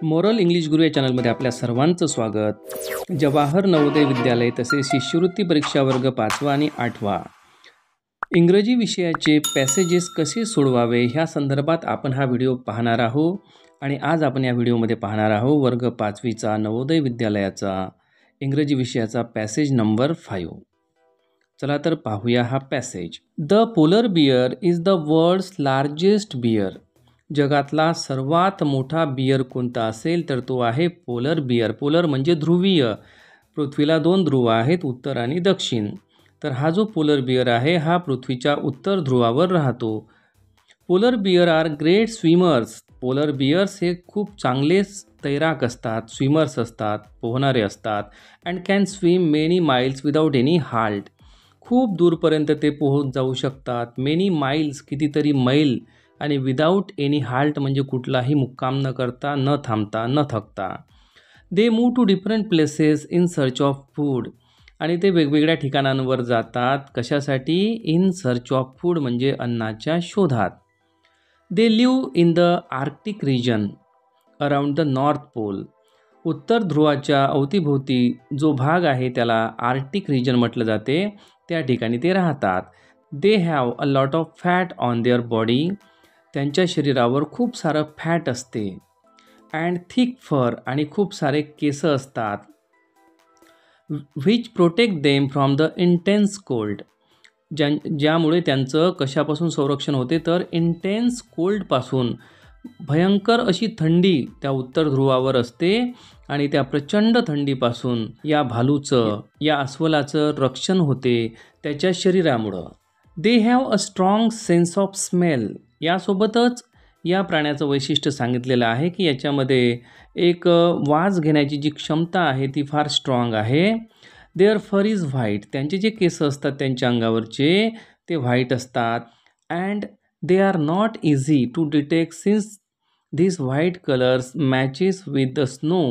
Moral English गुरु या चॅनलमध्ये आपल्या सर्वांचं स्वागत. जवाहर नवोदय विद्यालय तसेच शिष्यवृत्ती परीक्षा वर्ग 5वा आणि 8वा इंग्रजी विषयाचे पॅसेजेस कसे सोडवावे ह्या संदर्भात आपण हा व्हिडिओ पाहणार आहोत. आणि आज आपण या व्हिडिओमध्ये पाहणार आहोत वर्ग 5वीचा नवोदय विद्यालयाचा इंग्रजी विषयाचा पॅसेज नंबर 5. चला तर पाहूया हा passage. The polar bear is the world's largest bear. जगातला सर्वात मोठा बियर कोणता असेल तर तो आहे पोलर बियर. पोलर म्हणजे ध्रुवीय. पृथ्वीला 2 ध्रुव आहेत, उत्तर आणि दक्षिण. तर हा जो पोलर बियर आहे हा पृथ्वीच्या उत्तर ध्रुवावर राहतो. Polar bear are great swimmers. Polar bears हे खूप चांगले तैराक असतात, स्विमर्स असतात, पोहणारे असतात. And can swim many miles without any halt. खूप दूरपर्यंत ते पोहत जाऊ शकतात. मेनी माइल्स कितीतरी मैल, आणि विदाऊट एनी हाल्ट म्हणजे कुठलाही मुक्काम न करता, न थांबता, न थकता. They move to different places in search of food. आणि ते वेगवेगळ्या ठिकाणांवर जातात. कशासाठी? इन सर्च ऑफ फूड म्हणजे अन्नाच्या शोधात. They live in the Arctic region around the North Pole. उत्तर ध्रुवाच्या अवतीभोवती जो भाग आहे त्याला आर्क्टिक रिजन म्हटलं जाते. त्या ठिकाणी ते राहतात. दे have a lot of fat on their body. त्यांच्या शरीरावर खूप सारं फॅट असते. अँड थिक फर, आणि खूप सारे केस असतात. Which protect them from the intense cold. ज्यामुळे त्यांचं कशापासून संरक्षण होते तर इंटेन्स कोल्डपासून. भयंकर अशी थंडी त्या उत्तर ध्रुवावर असते आणि त्या प्रचंड थंडीपासून या भालूचं, या अस्वलाचं रक्षण होते त्याच्या शरीरामुळं. They have a strong sense of smell. यासोबतच या प्राण्याचं वैशिष्ट्य सांगितलेलं आहे की याच्यामध्ये एक वास घेण्याची जी क्षमता आहे ती फार स्ट्रॉंग आहे. There fur is white. त्यांचे जे केस असतात त्यांच्या अंगावरचे ते व्हाईट असतात. And they are not easy to detect since this white colours matches with the snow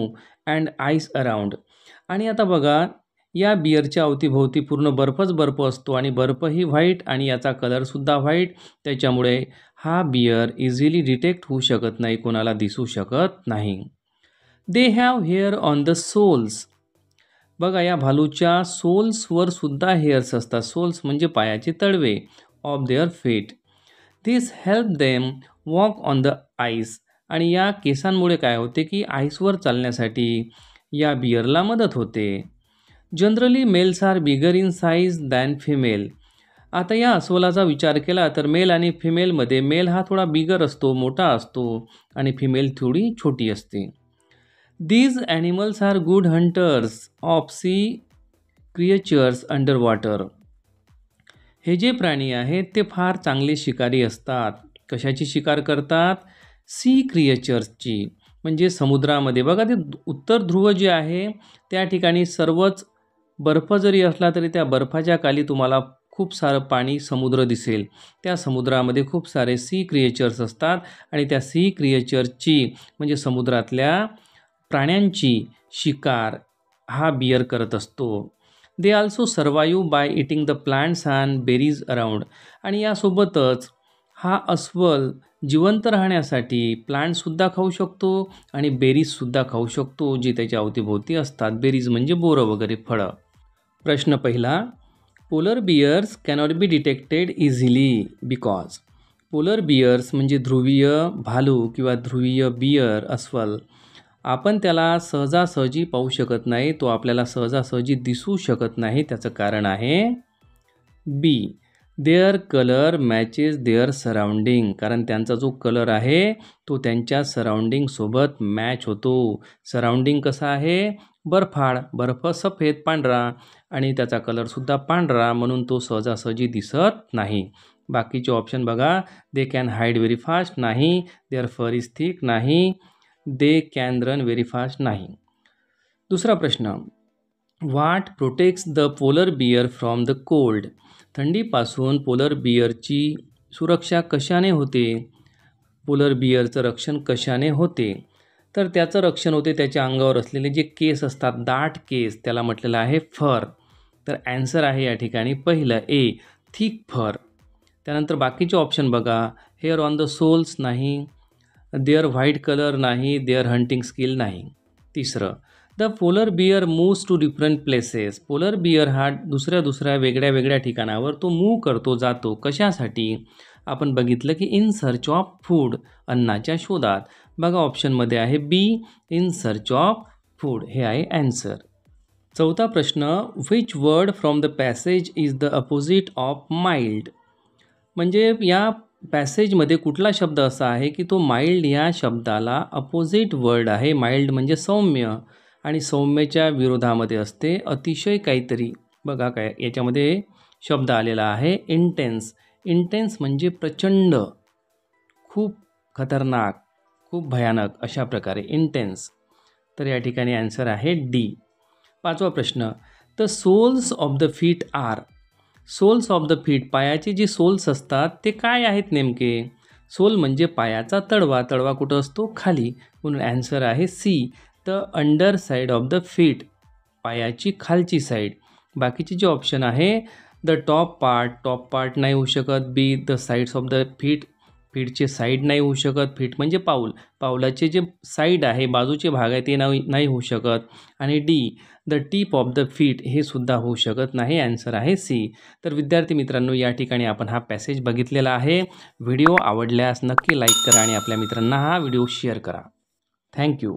and ice around. आणि आता बघा, या बियरच्या अवतीभोवती पूर्ण बर्फ असतो आणि बर्फही व्हाईट आणि याचा कलरसुद्धा व्हाईट. त्याच्यामुळे हा बियर इझिली डिटेक्ट होऊ शकत नाही, कोणाला दिसू शकत नाही. They have hair on the soles. बघा, या भालूच्या सोल्सवर सुद्धा हेअर्स असतात. सोल्स म्हणजे पायाचे तळवे. Of their feet. This help them walk on the ice. आणि या केसांमुळे काय होते की आईसवर चालण्यासाठी या बियरला मदत होते. Generally males are bigger in size than female. आता या अस्वलाचा विचार केला तर मेल आणि फिमेलमध्ये मेल हा थोडा बिगर असतो, मोठा असतो, आणि फिमेल थोडी छोटी असते. These animals are good hunters of sea creatures under water. हे जे प्राणी आहेत ते फार चांगले शिकारी असतात. कशाची शिकार करतात? सी क्रिएचर्सची, म्हणजे समुद्रामध्ये. बघा, ते उत्तर ध्रुव जे आहे त्या ठिकाणी सर्वच बर्फ जरी असला तरी त्या बर्फाच्या खाली तुम्हाला खूप सारं पाणी, समुद्र दिसेल. त्या समुद्रामध्ये खूप सारे सी क्रिएचर्स असतात आणि त्या सी क्रिएचर्सची म्हणजे समुद्रातल्या प्राण्यांची शिकार हा बियर करत असतो. They also survive by eating the plants and berries around. आणि यासोबतच हा अस्वल जिवंत राहण्यासाठी प्लांटसुद्धा खाऊ शकतो आणि बेरीजसुद्धा खाऊ शकतो जी त्याच्या अवतीभोवती असतात. बेरीज म्हणजे बोरं वगैरे, फळं. प्रश्न पहिला. Polar bears cannot be detected easily because. Polar bears म्हणजे ध्रुवीय भालू किंवा ध्रुवीय बियर, अस्वल. आपण त्याला सहजासहजी पाहू शकत नाही, तो आपल्याला सहजासहजी दिसू शकत नाही. त्याचं कारण आहे B. Their colour matches their surrounding. कारण त्यांचा जो कलर आहे तो त्यांच्या सराउंडिंगसोबत मॅच होतो. सराउंडिंग कसा आहे? बर्फाळ. बर्फ सफेद पांढरा आणि त्याचा कलरसुद्धा पांढरा, म्हणून तो सहजासहजी दिसत नाही. बाकीचे ऑप्शन बघा. They can hide very fast नाही. देअर फर इज थिक नाही. They can run very fast नाही. दुसरा प्रश्न. What protects the polar beer from the cold. थंडीपासून पोलर बियरची सुरक्षा कशाने होते? पोलर बियरचं रक्षण कशाने होते? तर त्याचं रक्षण होते त्याच्या अंगावर असलेले जे केस असतात, दाट केस, त्याला म्हटलेलं आहे फर. तर ॲन्सर आहे या ठिकाणी पहिलं ए, थिक फर. त्यानंतर बाकीचे ऑप्शन बघा. हेअर ऑन द सोल्स नाही. देअर व्हाईट कलर नाही, देअर हंटिंग स्किल नाही. तिसरं, the polar bear moves to different places. Polar bear हा दुसऱ्या वेगळ्या वेगळ्या ठिकाणावर तो मूव्ह करतो, जातो. कशासाठी? आपण बघितलं की इन सर्च ऑफ फूड, अन्नाच्या शोधात. बघा ऑप्शनमध्ये आहे बी, इन सर्च ऑफ फूड, हे आहे ॲन्सर. चौथा प्रश्न, which word from the passage is the opposite of mild. म्हणजे या पॅसेजमध्ये कुठला शब्द असा आहे की तो माइल्ड या शब्दाला अपोजिट वर्ड आहे. माइल्ड म्हणजे सौम्य, आणि सौम्यच्या विरोधामध्ये असते अतिशय काहीतरी. बघा काय याच्यामध्ये शब्द आलेला आहे इंटेन्स. इंटेन्स म्हणजे प्रचंड, खूप खतरनाक, खूप भयानक, अशा प्रकारे इंटेन्स. तर या ठिकाणी आन्सर आहे डी. पाचवा प्रश्न, the soles of the feet are. Soles of the feet, पायाचे जे सोल्स असतात ते काय आहेत नेमके? सोल म्हणजे पायाचा तळवा. तळवा कुठं असतो? खाली. म्हणून ॲन्सर आहे C, the under side of the feet, पायाची खालची साईड. बाकीचे जे ऑप्शन आहे, द टॉप पार्ट नाही होऊ शकत. B, the sides of the feet, फीटचे साईड नाही होऊ शकत. फीट म्हणजे पाऊल, पावलाचे जे साईड आहे, बाजूचे भाग आहे ते नाही होऊ शकत. आणि D, the tip of the feet, हे सुद्धा होऊ शकत नाही. ॲन्सर आहे सी. तर विद्यार्थी मित्रांनो, या ठिकाणी आपण हा पॅसेज बघितलेला आहे. व्हिडिओ आवडल्यास नक्की लाईक करा आणि आपल्या मित्रांना हा व्हिडिओ शेअर करा. थँक्यू.